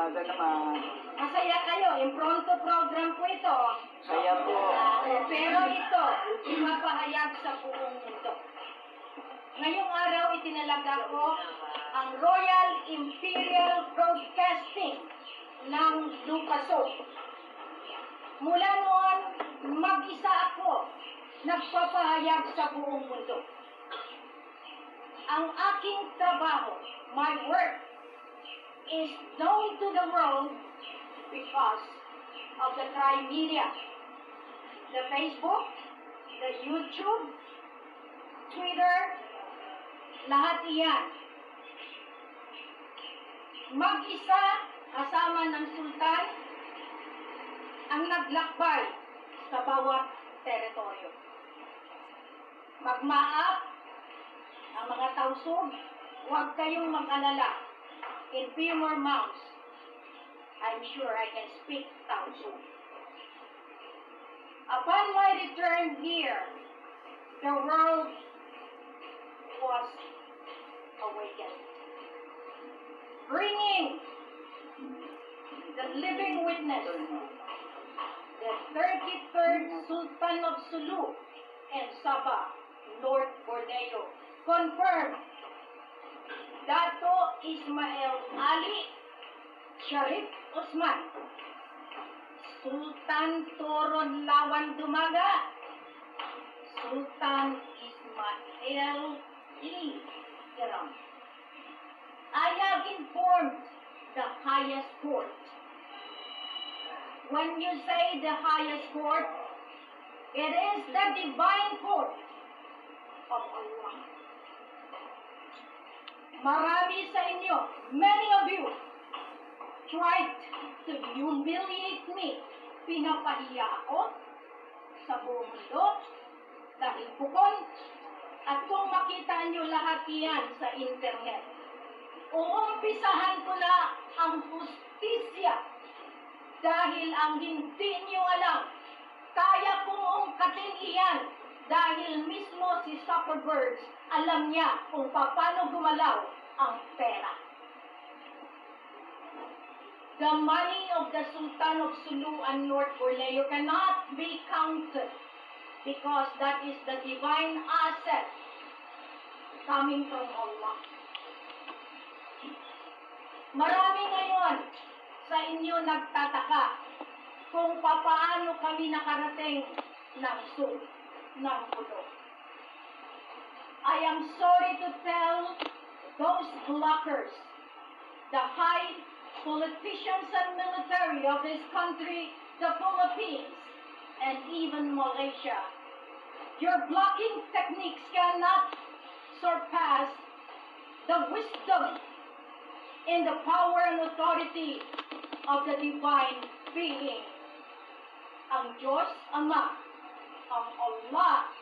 umaga naman. Masaya kayo. Impronto program po ito. Saya po. Pero ito, ipapahayag sa buong mundo. Ngayong araw, itinalaga ko ang Royal Imperial Broadcasting ng Lupaso. Mula noon, mag-isa ako nagpapahayag sa buong mundo. Ang aking trabaho, my work, is known to the world because of the tri-media, the Facebook, the YouTube, Twitter, lahat iyan. Mag-isa, kasama ng sultan, ang naglakbay sa bawat teritoryo. Magmaap ang mga tausog, huwag kayong mag-alala. In few more months, I'm sure I can speak tausog. Upon my return here, the world was awakened, bringing the living witness, the 33rd Sultan of Sulu and Sabah, North Borneo, confirmed Dato Ismail Ali Sharif Osman, Sultan Toron Lawan Dumaga, Sultan Ismail Iram. I have informed the highest court. When you say the highest court, it is the divine court of Allah. Marami sa inyo, many of you, tried to humiliate me. Pinapahiya ako sa buong mundo dahil bukod. At kung makita nyo lahat yan sa internet, uumpisahan ko na ang justisya dahil ang hindi nyo alam, kaya kong ungkatin iyan dahil mismo si Zuckerberg alam niya kung paano gumalaw ang pera. The money of the Sultan of Sulu and North Borneo cannot be counted because that is the divine asset coming from Allah. Marami ngayon sa inyo nagtataka kung paano kami nakarating ng Mundo. I am sorry to tell those blockers, the high politicians and military of this country, the Philippines, and even Malaysia, your blocking techniques cannot surpass the wisdom in the power and authority of the divine being, ang Diyos Ama, ang Allah.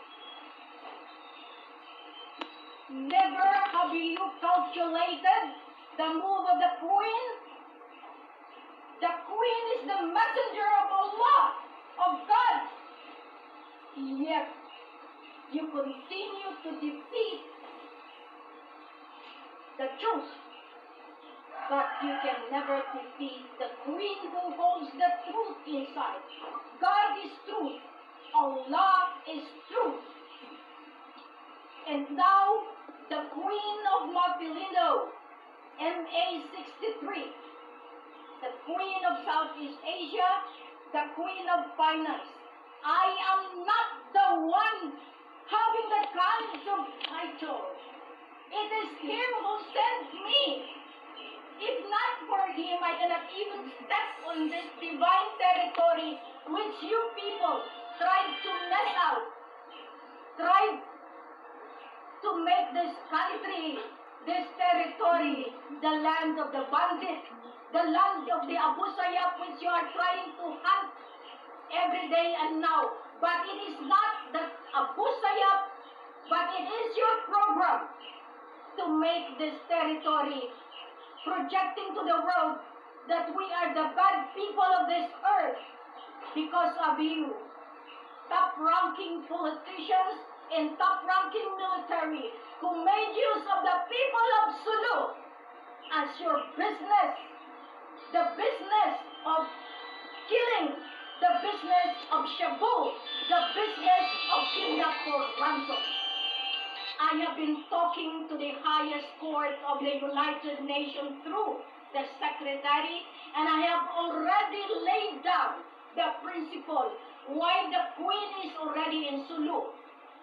Never have you calculated the move of the Queen. The Queen is the messenger of Allah, of God. Yet, you continue to defeat the truth. But you can never defeat the Queen who holds the truth inside. God is truth. Allah is truth. And now, the Queen of Mapilindo, MA63, the Queen of Southeast Asia, the Queen of Finance. I am not the one having the kinds of title. It is Him who sent me. If not for Him, I cannot even step on this divine territory which you people tried to mess out, tried to make this country, this territory, the land of the bandit, the land of the Abu Sayyaf which you are trying to hunt every day and now. But it is not the Abu Sayyaf, but it is your program to make this territory projecting to the world that we are the bad people of this earth because of you, top-ranking politicians and top-ranking military who made use of the people of Sulu as your business the business of killing, the business of shabu, the business of kidnap for ransom. I have been talking to the highest court of the United Nations through the secretary, and I have already laid down the principle why the Queen is already in Sulu.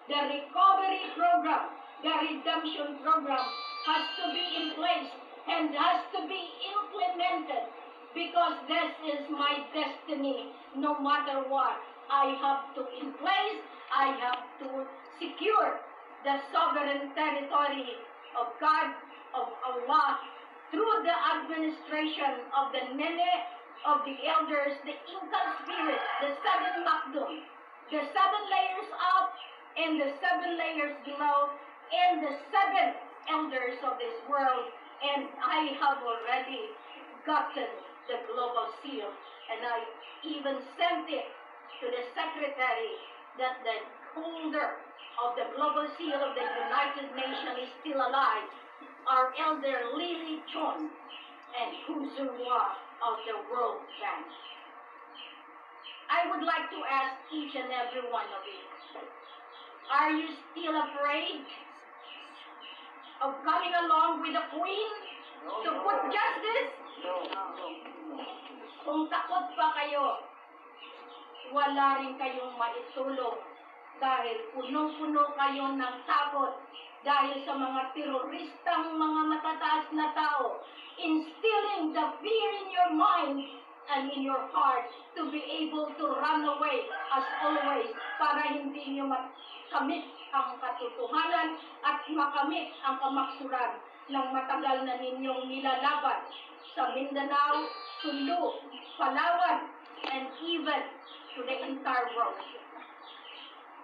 The recovery program, the redemption program has to be in place and has to be implemented, because this is my destiny. No matter what, I have to in place, I have to secure the sovereign territory of God, of Allah, through the administration of the Nene, of the elders, the Incal spirit, the seven Makdum, the 7 layers up and the 7 layers below, and the 7 elders of this world. And I have already gotten the global seal, and I even sent it to the secretary that the holder of the global seal of the United Nations is still alive, our elder Lily Chon and Kuzurwa of the World Bank. I would like to ask each and every one of you, are you still afraid of coming along with the Queen to put justice? Kung takot pa kayo, wala rin kayong maitulong, dahil punong-puno kayo ng takot dahil sa mga teroristang mga matataas na tao, instilling the fear in your mind and in your heart to be able to run away as always, para hindi nyo makamit ang katotohanan at makamit ang kamaksuran ng matagal na ninyong nilalaban sa Mindanao, Sulu, Palawan, and even to the entire world.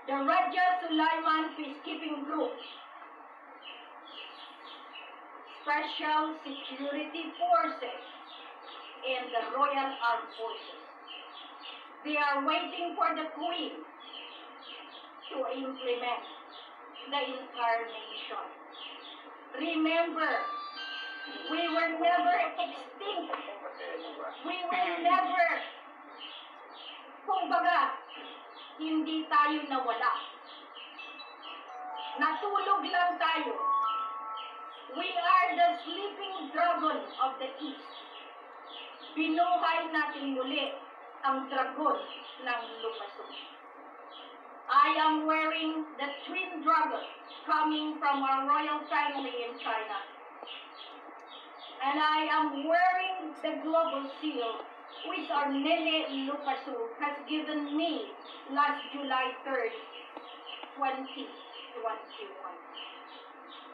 The Raja Sulaiman Peacekeeping Group, Special Security Forces, and the Royal Armed Forces, they are waiting for the Queen to implement the incarnation. Remember, we were never extinct. We were never, kumbaga, hindi tayo nawala. Natulog lang tayo. We are the sleeping dragon of the East. Binuhay natin muli ang dragon ng Lupasun. I am wearing the twin dragon coming from our royal family in China. And I am wearing the global seal which our Nene Lupasu has given me last July 3rd, 2021.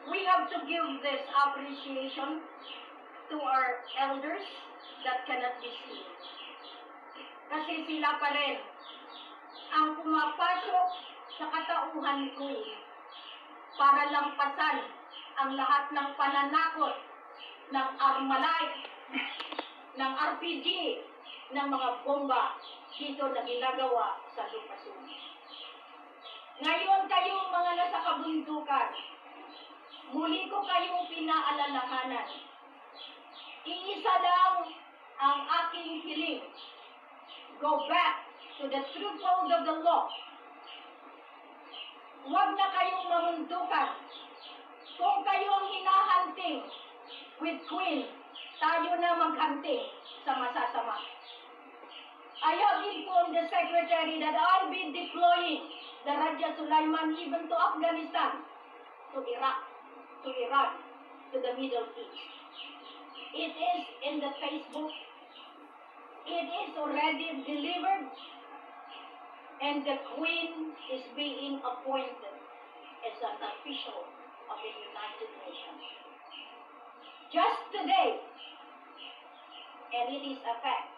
We have to give this appreciation to our elders that cannot be seen. Kasi sila pa rin ang pumapasok sa katauhan ni Queen para lampasan ang lahat ng pananakot ng Armalite, ng RPG, ng mga bomba dito na ginagawa sa Lupasun. Ngayon kayong mga nasa kabundukan, muli ko kayong pinaalalahanan. Iisa lang ang aking hiling. Go back to the true fold of the law. Huwag na kayong mamundukan. Kung kayo ang hinahanting with Queen, tayo na maghunting sa masasama. I have informed the Secretary that I'll be deploying the Raja Sulaiman even to Afghanistan, to Iraq, to Iran, to the Middle East. It is in the Facebook. It is already delivered, and the Queen is being appointed as an official of the United Nations. Just today, and it is a fact,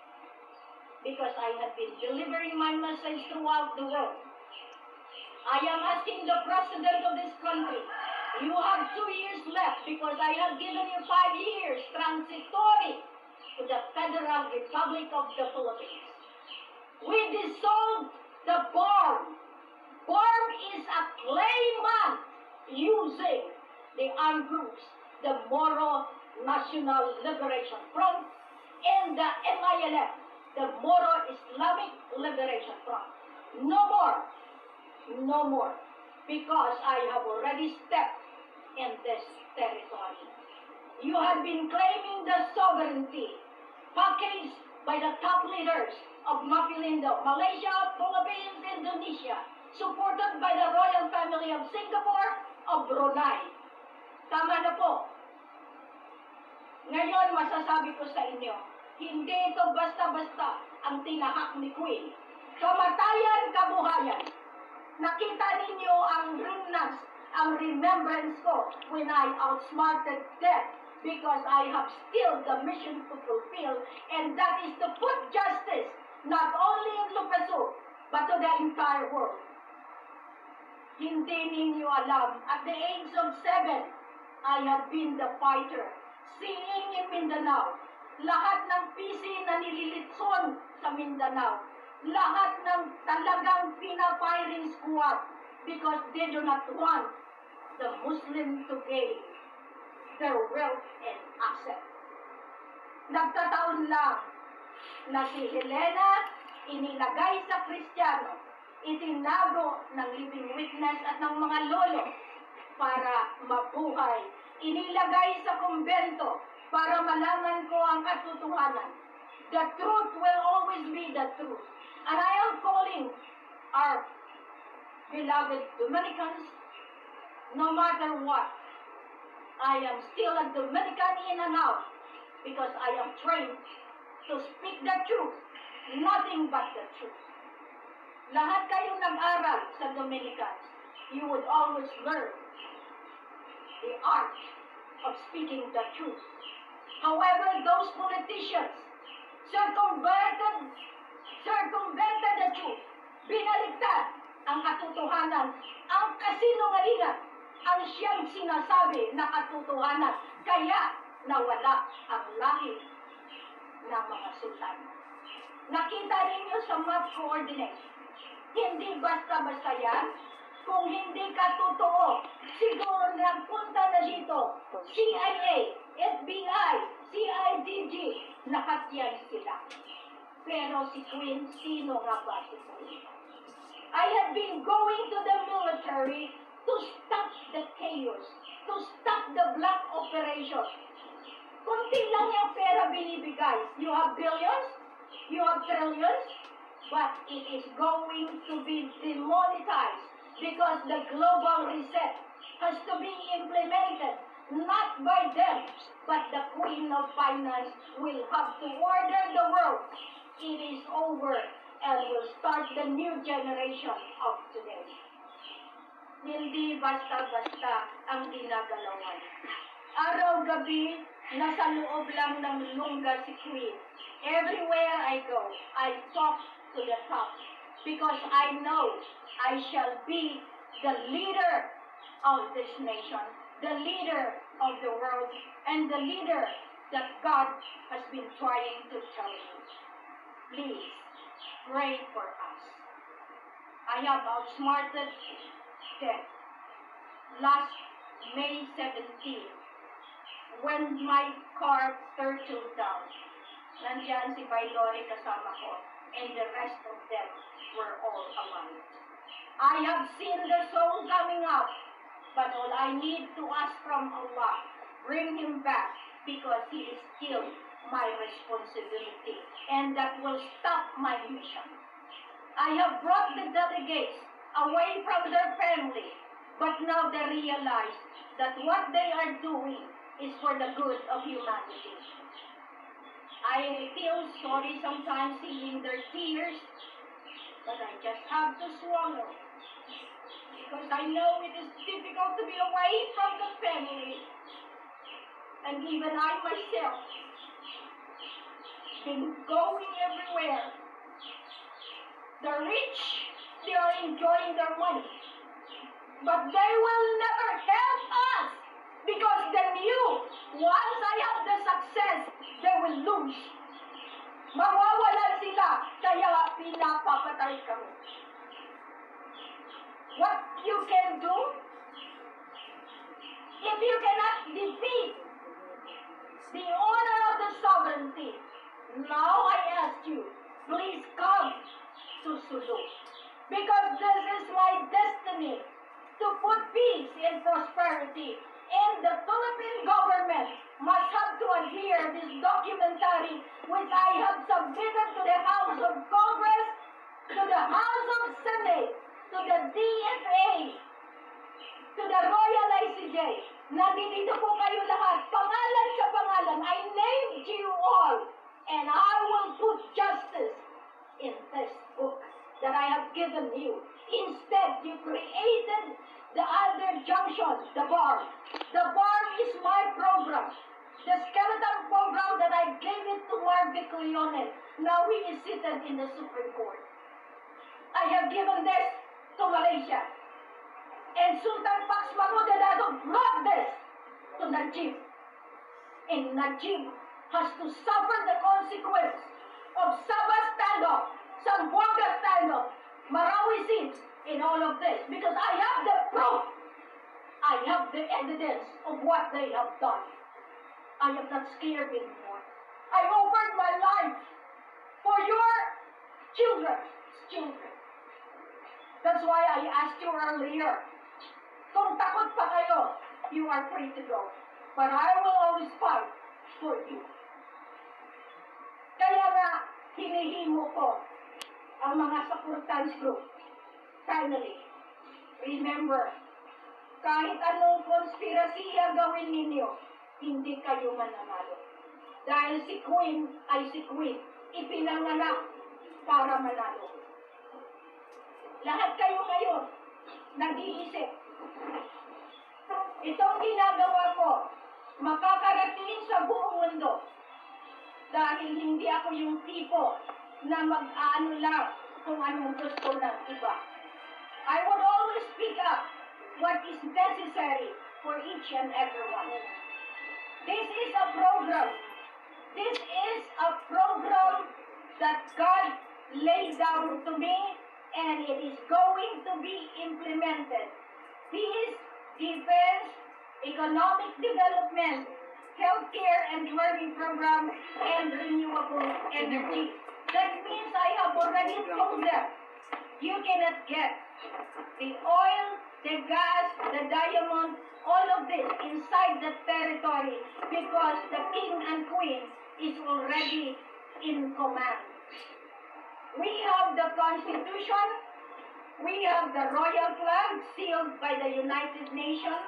because I have been delivering my message throughout the world. I am asking the President of this country, you have 2 years left because I have given you 5 years transitory to the Federal Republic of the Philippines. We dissolved the BARM. BARM is a claimant using the armed groups, the Moro National Liberation Front and the MILF, the Moro Islamic Liberation Front. No more. No more. Because I have already stepped in this territory. You have been claiming the sovereignty packaged by the top leaders of Mapulindo, Malaysia, Philippines, Indonesia, supported by the royal family of Singapore, of Brunei. Tama na po. Ngayon, masasabi ko sa inyo, hindi ito basta-basta ang tinahak ni Queen. Kamatayan, kabuhayan. Nakita ninyo ang remnants, ang remembrance ko when I outsmarted death because I have still the mission to fulfill, and that is to put justice not only in Lupaso, but to the entire world. Hindi ninyo alam, at the age of 7, I have been the fighter, seeing in Mindanao, lahat ng PC na nililitson sa Mindanao, lahat ng talagang pina-firing squad because they do not want the Muslim to gain their wealth and asset. Nagtataon lang na si Helena inilagay sa Kristiyano, itinago ng living witness at ng mga lolo para mabuhay. Inilagay sa kumbento para malaman ko ang katotohanan. The truth will always be the truth. And I am calling our beloved Dominicans, no matter what, I am still a Dominican in and out because I am trained to speak the truth, nothing but the truth. Lahat kayong nag-aral sa Dominicans, you would always learn the art of speaking the truth. However, those politicians circumvented the truth, binaliktad ang katotohanan, ang kasinungalingan, ang siyang sinasabi na katotohanan, kaya nawala ang lahi ng mga sultan. Nakita ninyo sa map coordinates, hindi basta-basta yan. Kung hindi ka totoo, siguro nagpunta na dito, CIA, FBI, CIDG, lahat yan sila. Pero si Queen, sino nga ba si Queen? I have been going to the military to stop the chaos, to stop the black operation. Kunti lang yung pera binibigay. You have billions, you have trillions, but it is going to be demonetized because the global reset has to be implemented not by them, but the Queen of Finance will have to order the world. It is over and will start the new generation of today. Hindi basta-basta ang ginagalawan. Araw-gabi, nasa loob lang ng lungga si Queen. Everywhere I go, I talk to the top because I know I shall be the leader of this nation, the leader of the world, and the leader that God has been trying to tell you. Please, pray for us. I have outsmarted death. Last May 17, when my car turtled down, nandiyan si Bailore kasama ko, and the rest of them were all alive. I have seen the soul coming out, but all I need to ask from Allah, bring him back, because he is still my responsibility, and that will stop my mission. I have brought the delegates away from their family, but now they realize that what they are doing is for the good of humanity. I feel sorry sometimes seeing their tears, but I just have to swallow, because I know it is difficult to be away from the family, and even I myself been going everywhere. The rich, they are enjoying their money, but they will never help us because they knew once I have the success, they will lose. Mawawalan sila, kaya pinapapatay kami. What you can do, if you cannot defeat the honor of the sovereignty, Now I ask you, please come to Sulu. Because this is my destiny to put peace and prosperity. And the Philippine government must have to adhere this documentary which I have submitted to the House of Congress, to the House of Senate, to the DFA, to the Royal ICJ. Nandito po kayo lahat, pangalan sa pangalan. I named you all, and I will put justice in this book that I have given you. Instead, you created the other junction, the bar. The bar is my program. The skeleton program that I gave it to Marvic Leonen. Now he is seated in the Supreme Court. I have given this to Malaysia. And Sultan Pax Mahmud brought this to Najib. And Najib has to suffer the consequence of Sabah standoff, Zamboanga standoff, Marawi siege, in all of this. Because I have the proof. I have the evidence of what they have done. I am not scared anymore. I offered my life for your children's children. That's why I asked you earlier, kung takot pa kayo, you are free to go. But I will always fight for you. Kaya nga, hinihimo ko ang mga Sapurtans group. Finally, remember, kahit anong konspirasiya gawin ninyo, hindi kayo mananalo. Dahil si Queen ay si Queen, ipinanganak para manalo. Lahat kayo ngayon, nag-iisip. Itong ginagawa ko, makakarating sa buong mundo. Dahil hindi ako yung tipo na mag-aano lang kung anong gusto ng iba. I would always speak up what is necessary for each and everyone. This is a program. This is a program that God laid down to me, and it is going to be implemented. Peace, defense, economic development, healthcare and learning program, and renewable energy. That means I have already told them, you cannot get the oil, the gas, the diamond, all of this inside the territory because the king and queen is already in command. We have the Constitution, we have the royal flag sealed by the United Nations,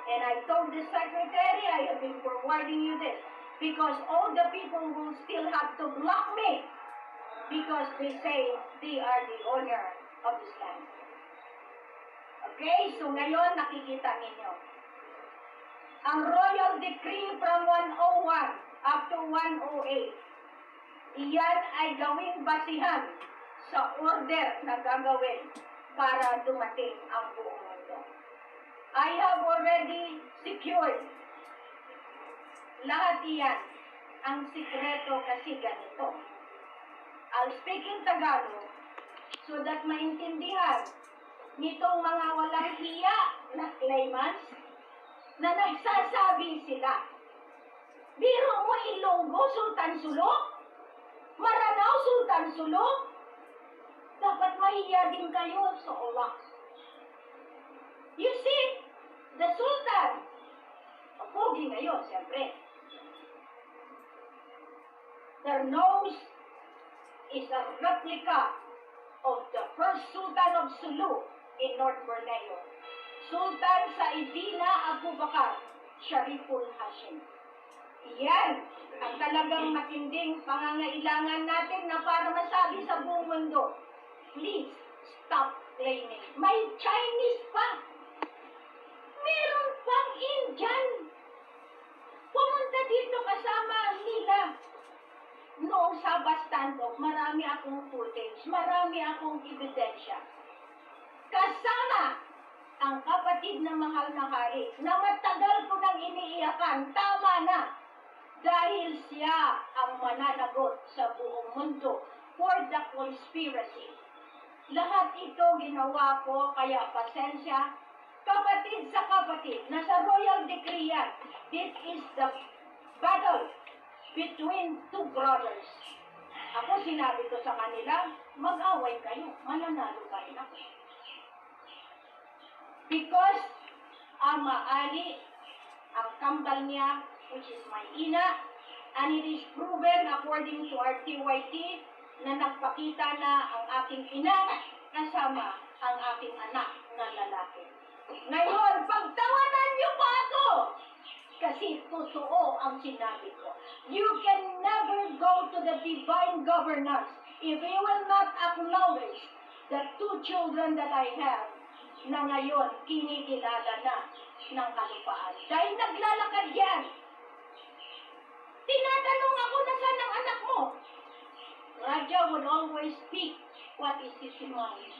and I told the secretary, I have been forwarding you this, because all the people will still have to block me because they say they are the owner of this land. Okay, so ngayon nakikita ninyo. Ang Royal Decree from 101 up to 108, iyan ay gawing basihan sa order na gagawin para dumating ang buong mundo. I have already secured lahat iyan. Ang sikreto kasi ganito. I'll speak in Tagalog so that maintindihan nitong mga walang hiya na claimants na nagsasabi sila, biro mo Ilonggo, Sultan Sulu? Maranao, Sultan Sulu? Dapat mahiya din kayo sa Allah. You see, the Sultan, pogi ngayon, siyempre. Their nose is a replica of the first Sultan of Sulu in North Borneo, Sultan Saidina Abu Bakar Shariful Hashim. Iyan ang talagang matinding pangangailangan natin na para masabi sa buong mundo, please stop claiming. May Chinese pa. Meron pang Indian. Pumunta dito kasama nila. Noong Sabah standoff, marami akong footage, marami akong ebidensya. Kasama ang kapatid na mahal na hari na matagal ko nang iniiyakan, tama na. Dahil siya ang mananagot sa buong mundo for the conspiracy. Lahat ito ginawa ko, kaya pasensya. Kapatid sa kapatid, nasa Royal Decree yan. This is the battle between two brothers. Ako sinabi ko sa kanila, mag-away kayo, mananalo pa rin ako. Because ang maali, ang kambal niya, which is my ina, and it is proven according to our TYT na nagpakita na ang aking ina kasama ang aking anak na lalaki. Ngayon, pagtawanan niyo pa ako! Kasi totoo ang sinabi ko. You can never go to the divine governance if you will not acknowledge the two children that I have na ngayon kinikilala na ng kalupaan. Dahil naglalakad yan. Tinatanong ako na saan ang anak mo. Raja would always speak what is his mind.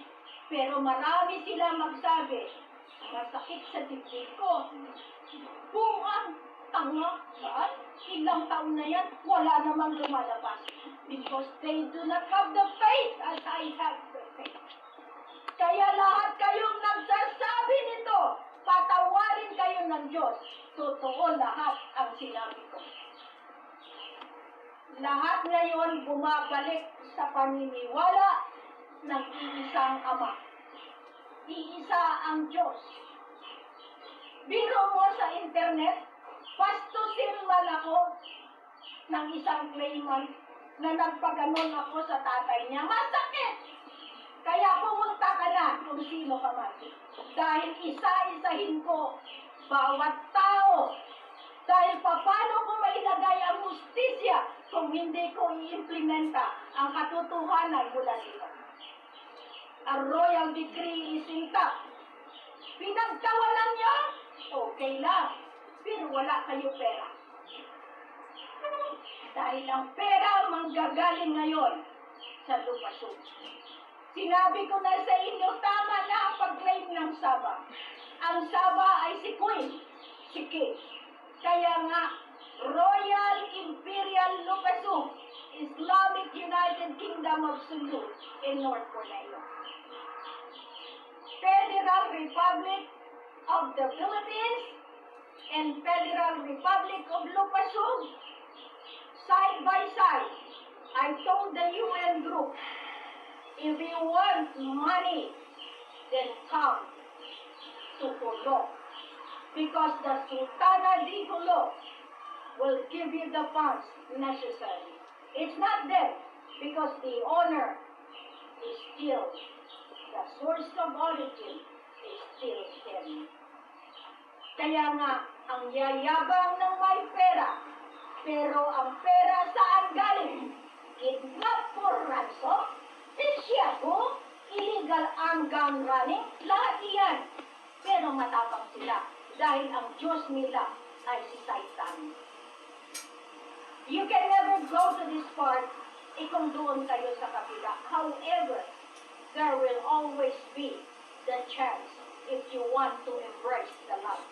Pero marami sila magsabi, masakit sa dibdib ko. Buong tanga, saan? Ilang taon na yan, wala namang lumalabas. Because they do not have the faith as I have the faith. Kaya lahat kayong nagsasabi nito, patawarin kayo ng Diyos. Totoo lahat ang sinabi ko. Lahat ngayon bumabalik sa paniniwala ng iisang Ama. Iisa ang Diyos. Biro mo sa internet, pastusin man ako ng isang claimant na nagpaganon ako sa tatay niya. Masakit! Kaya pumunta ka na kung sino ka man. Dahil isa-isahin ko bawat tao. Dahil paano ko mailagay ang justisya kung hindi ko i-implementa ang katotohanan mula dito. A royal decree is intact. Pinagkawalan niyo? Okay lang. Pero wala kayo pera. Dahil ang pera manggagaling ngayon sa lupasok. Sinabi ko na sa inyo, tama na ang pag-claim ng Saba. Ang Saba ay si Queen, si King. Kaya nga, Royal Imperial Lupasok, Islamic United Kingdom of Sulu in North Korea. Federal Republic of the Philippines and Federal Republic of Lupasok, side by side. I told the UN group, if you want money, then come to Pulo. Because the Sultana di Pulo will give you the funds necessary. It's not them, because the owner is still, the source of origin is still them. Kaya nga, ang yayabang ng may pera, pero ang pera saan galing? Kidnap for ransom, sisyabo, illegal armed gun running, lahat iyan. Pero matapang sila dahil ang Diyos nila ay si Satan. You can never go to this part kung doon kayo sa kabila. However, there will always be the chance if you want to embrace the love.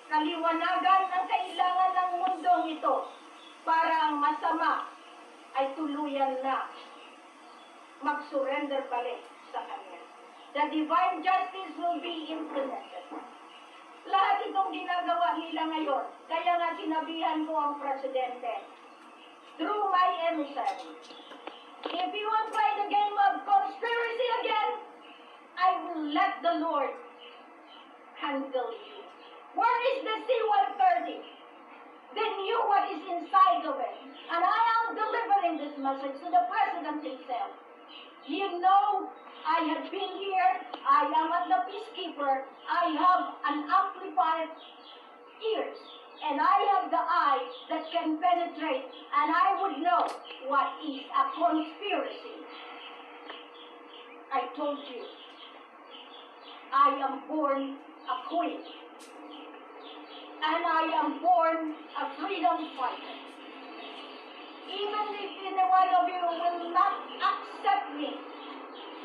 Kaliwanagan ang kailangan ng mundong ito para ang masama ay tuluyan na mag-surrender balik sa Kanya. The divine justice will be implemented. Lahat itong ginagawa nila ngayon. Kaya nga sinabihan ko ang Presidente, through my emissary, if you will play the game of conspiracy again, I will let the Lord handle you. Where is the C-130? They knew what is inside of it. And I am delivering this message to the President himself. You know, I have been here, I am at the peacekeeper, I have an amplified ears, and I have the eye that can penetrate, and I would know what is a conspiracy. I told you, I am born a queen, and I am born a freedom fighter. Even if any one of you will not accept me,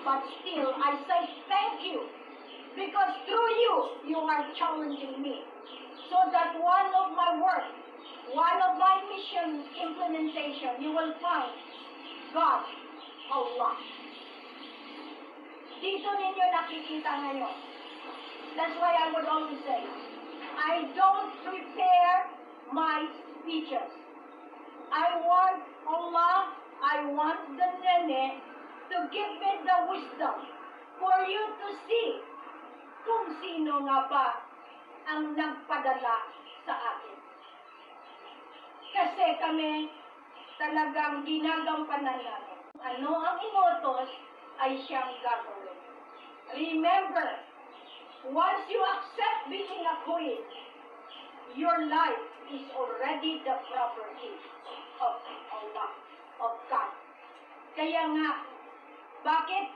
but still, I say thank you, because through you, you are challenging me, so that one of my work, one of my mission implementation, you will find God, Allah. Dito ninyo nakikita ngayon. That's why I would always say, I don't prepare my speeches. I want Allah, I want the nene to give me the wisdom for you to see kung sino nga ba ang nagpadala sa akin. Kasi kami talagang ginagampanan namin. Ano ang inutos ay siyang gagawin. Remember, once you accept being a queen, your life is already the property of Allah, of God. Kaya nga, bakit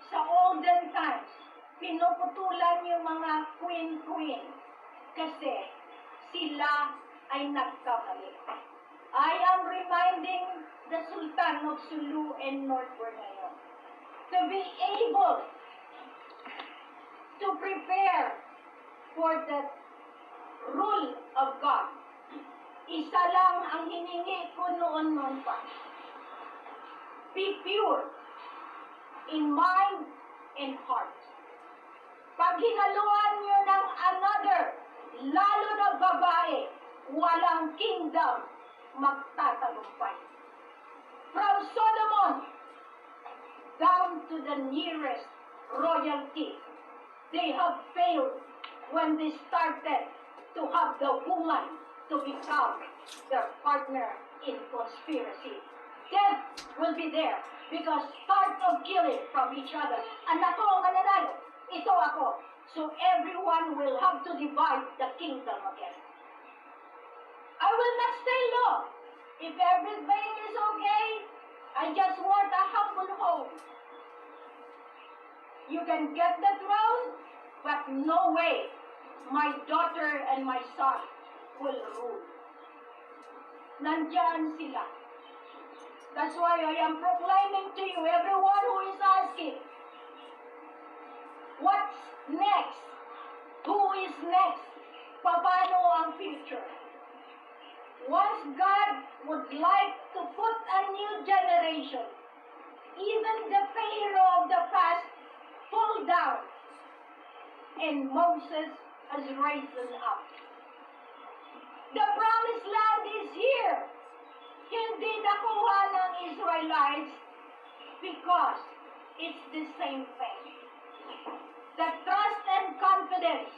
sa olden times, pinuputulan yung mga queen? Kasi sila ay nagkamali. I am reminding the Sultan of Sulu and North Borneo to be able to prepare for the rule of God. Isa lang ang hiningi ko noon pa. Be pure in mind and heart. Pag hinaluan nyo ng another, lalo na babae, walang kingdom magtatagumpay. From Solomon down to the nearest royalty, they have failed when they started to have the woman to become their partner in conspiracy. Death will be there because start of killing from each other. Anak ko ang mananalo, ito ako. So everyone will have to divide the kingdom again. I will not stay long. If everything is okay, I just want a humble home. You can get the throne, but no way my daughter and my son will rule. Nandyan sila. That's why I am proclaiming to you, everyone who is asking, what's next? Who is next? Paano ang future? Once God would like to put a new generation, even the Pharaoh of the past fall down, and Moses has risen up. The promised land is here. Hindi nakuha ng Israelites because it's the same thing. The trust and confidence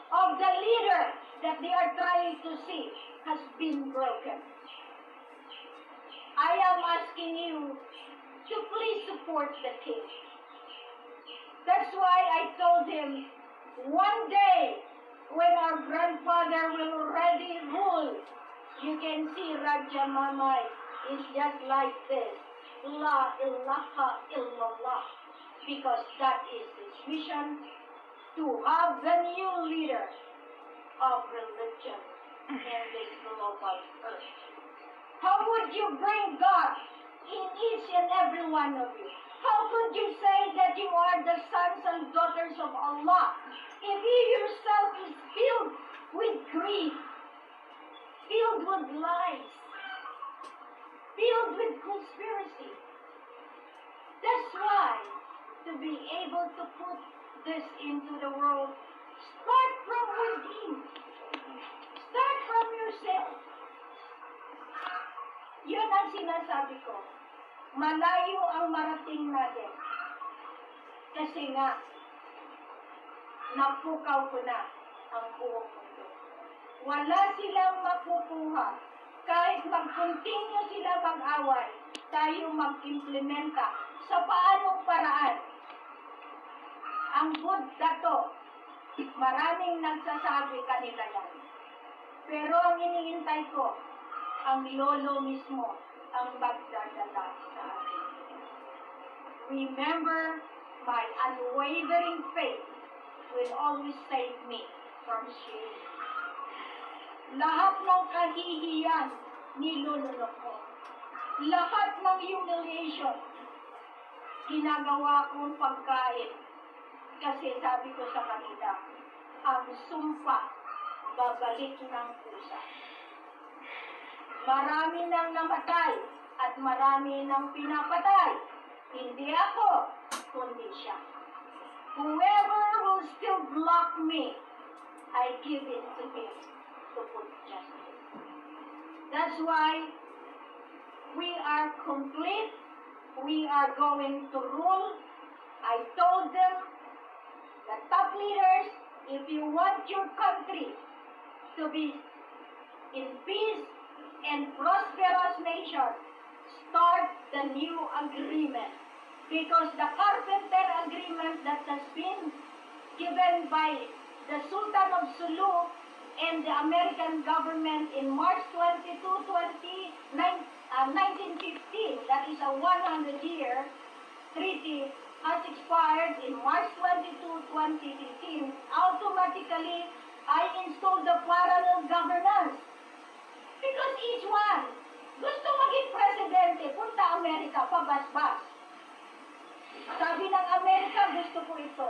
of the leader that they are trying to see has been broken. I am asking you to please support the king. That's why I told him, one day when our grandfather will already rule, you can see Raja Mamay is just like this. La ilaha illallah. Because that is his mission, to have the new leader of religion in this global earth. How would you bring God in each and every one of you? How could you say that you are the sons and daughters of Allah if you yourself is filled with greed, filled with lies, filled with conspiracy? That's why, to be able to put this into the world, start from within. Start from yourself. Yun ang sinasabi ko. Malayo ang marating natin. Kasi nga, napukaw ko na ang buong mundo. Wala silang makukuha. Kahit mag-continue sila mag-away, tayo mag-implementa sa paanong paraan. Ang Buddha to, maraming nagsasabi kanila yan. Pero ang iniintay ko, ang lolo mismo ang magdadala sa akin. Remember, my unwavering faith will always save me from shame. Lahat ng kahihiyan, nilulunok ko. Lahat ng humiliation, ginagawa kong pagkain. Kasi sabi ko sa kanila, ang sumpa, babalik ng pusa. Marami nang namatay at marami nang pinapatay. Hindi ako, kundi siya. Whoever will still block me, I give it to him to put justice. That's why we are complete. We are going to rule. I told them, the top leaders, if you want your country to be in peace and prosperous nation, start the new agreement. Because the Carpenter Agreement that has been given by the Sultan of Sulu and the American government in March 22, 1915, that is a 100-year treaty, has expired in March 22, 2015. Automatically, I installed the parallel governance. Because each one gusto maging presidente, punta Amerika, pabas-bas. Sabi ng Amerika, gusto ko ito.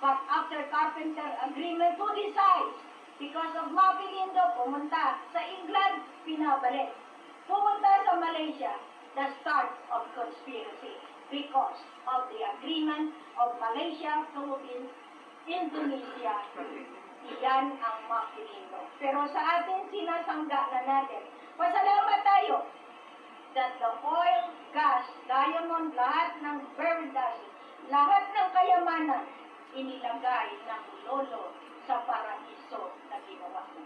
But after Carpenter Agreement, who decides? Because of Mapilindo, pumunta sa England, pinabalik. Pumunta sa Malaysia, the start of conspiracy. Because of the agreement of Malaysia, Philippines, Indonesia, iyan ang Mapilindo. Pero sa atin, sinasangga na natin. Pasalamat tayo that the oil, gas, diamond, lahat ng verdas, lahat ng kayamanan, inilagay ng lolo sa paraiso na ginawa mo.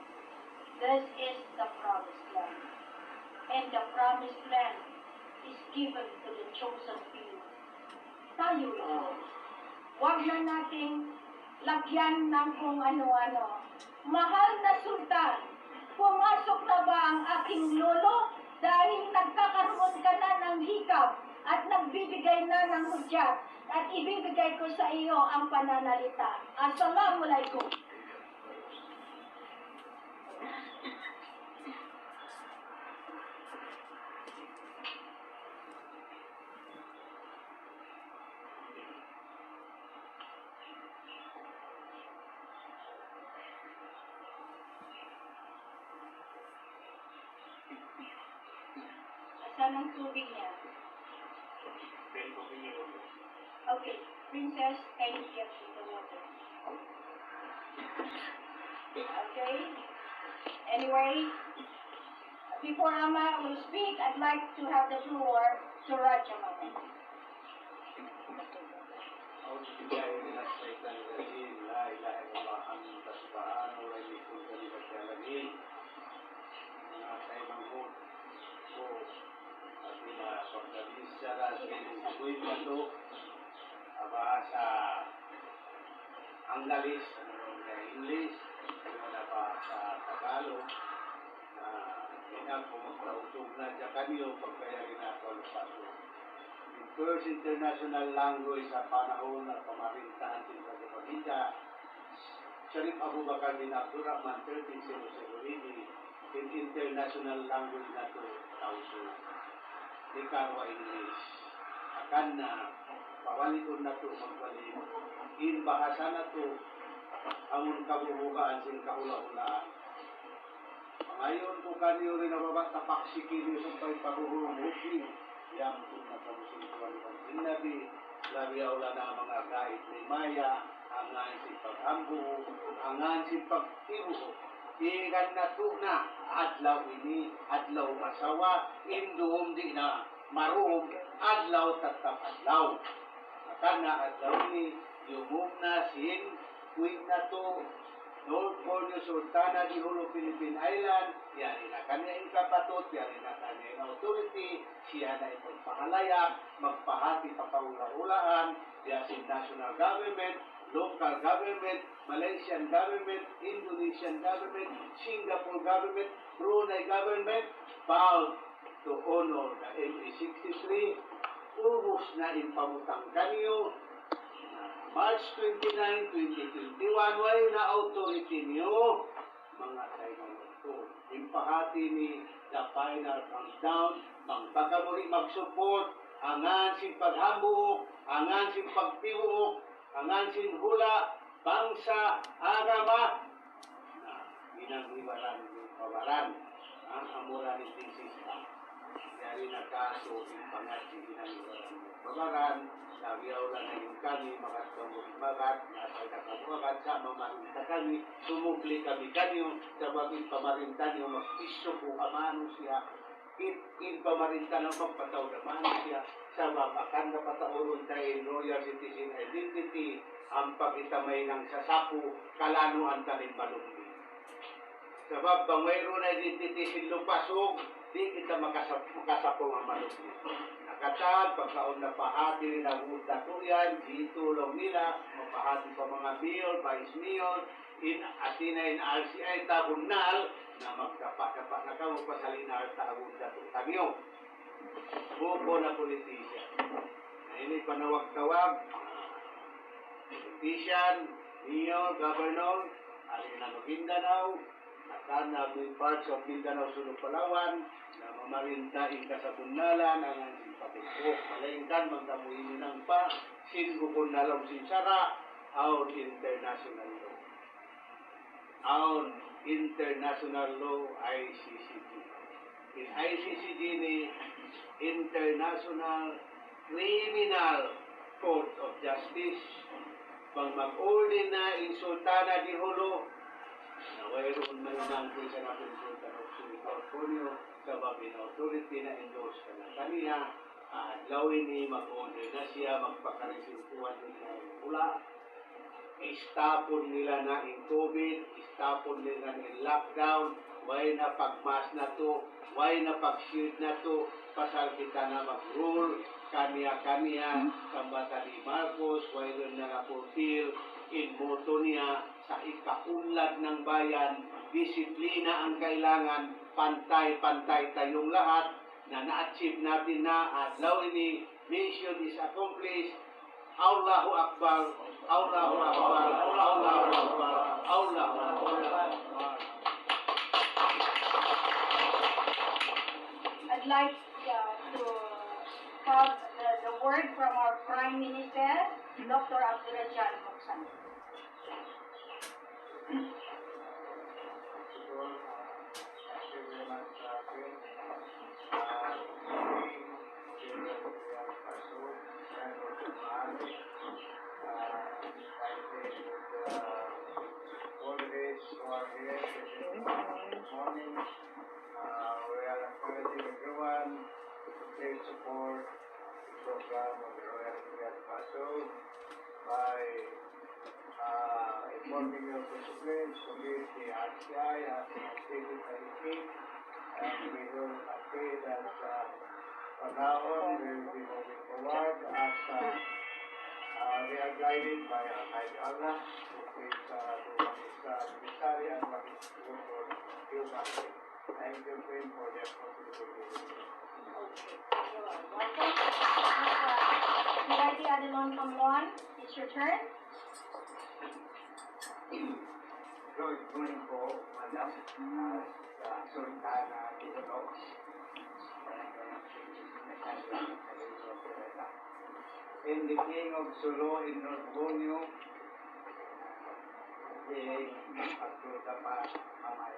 This is the promised land. And the promised land is given to the chosen few. Tayo ito. Huwag na nating lagyan ng kung ano-ano. Mahal na sultan, pumasok na ba ang aking lolo dahil nagkakaroon ka na ng hikap at nagbibigay na ng hudyat at ibibigay ko sa iyo ang pananalita. Assalamualaikum. Saan ang tubig niya? Okay, princess, can you get the water? Okay. Anyway, before Ama will speak, I'd like to have the floor to Raja Mama. Bahasa Anggalis, English, bahasa Tagalog, pinagpumutrautog na dyan kanyo pagkaya ginagawa sa yung first international language sa panahon na pamarintahan din sa Kapagita, Sharif Abu Bakar bin Abdurrahman, 13th century, in international language na to, tauso. Di karwa English. Akan na pawalikon na to magbalik. In bahasa na to amon kabubukaan sin kaula-ulaan. Ngayon ko kanyo rin nababa tapaksikin yung sampay paruhumukin. Yang kung nakamusin ko ang sinabi, labiyaw na mga kahit ni Maya, angan si paghambu, angan si pagtibo. Ikan na to na adlaw ini, adlaw masawa, indum di na marum, adlaw tatap adlaw. Karena adlaw ini yumum na sin, kuit na to, North Borneo Sultana di Hulu Philippine Island, yari na kanya yung kapatot, yari na kanya yung authority, siya na itong pangalaya, magpahati papaula-ulaan, yasin national government, local government, Malaysian government, Indonesian government, Singapore government, Brunei government, vowed to honor the MA63, ubos na impamutang kanyo, March 29, 2021, way na authority niyo, mga kaibigan ko. Impahati ni the final countdown, magpagamuli mag-support, angan sin paghambuok, angan sin pagtibuok, angan sin hula, bangsa, agama, na ginang-iwaran ng kawaran, ang amuran ng sistema. Dari na kaso, impangati ginang-iwaran ng kawaran, Nabiyaw na yung kami, magat, nasa nakabuagat sa mamarinta kami, sumupli kami kanyo, sa baging pamarinta nyo, magpiso po amano siya, in pamarinta ng pagpatawdaman siya sa mabakan na patauron tayo royal citizen identity ang pagitamay ng sasapu kalanuan talim balumbi. Sabab bang mayroon na identity sinlupasog, di kita makasapong ang malumbi. Nakatag, pagkaon na pahati na hudatuyan, ditulong nila, mapahati pa mga meal, vice meal, in Athena in RCI tabunal na magkapat-kapat na ka magpasalinar tabun dato tagyo buko na politisyan na ini panawag-tawag politician, mayor, governor alin na Mindanao at na may parts of Mindanao sunod Palawan na mamarinta ka sa bunnalan ang simpatiko malengkan magdamuhin ng pa sinbukon na lang sinsara out international law. On international law, ICCG. In ICCG ni International Criminal Court of Justice, pag mag-uli na insultana di hulo, na mayroon man nang sa natin insultan of Suni California, sa Babin Authority na endorse ka na kaniya, adlawin ni mag-uli na siya, magpakaresimpuan din na pula, istapon nila na in COVID, istapon nila in lockdown, why na pagmas na to, why na pag-shield na to, pasal kita na mag-rule, kaniya-kaniya, sambata ni Marcos, why rin na na-fulfill, in moto niya, sa ikaunlad ng bayan, disiplina ang kailangan, pantay-pantay tayong lahat, na na-achieve natin na, at law ini, mission is accomplished, Allahu Akbar, Allahu Akbar, Allahu Akbar, Allahu Akbar. I'd like to have the word from our Prime Minister, Dr. Abdurrahman Moksan. Morning, we are encouraging everyone to please support the program of the Royal Free Paso by informing your disciplines to meet the RCI as stated by the King, and we will pray that from now on we will be moving forward as we are guided by Almighty Allah, who is the one is Misari and what is good for humanity. Thank you, friend, for the opportunity. Welcome. Adelon Kamwan, it's your turn. Good morning po, Madam. Sultana Dito. In the King of Sulu in North Borneo, the Pagtulong pa mamay.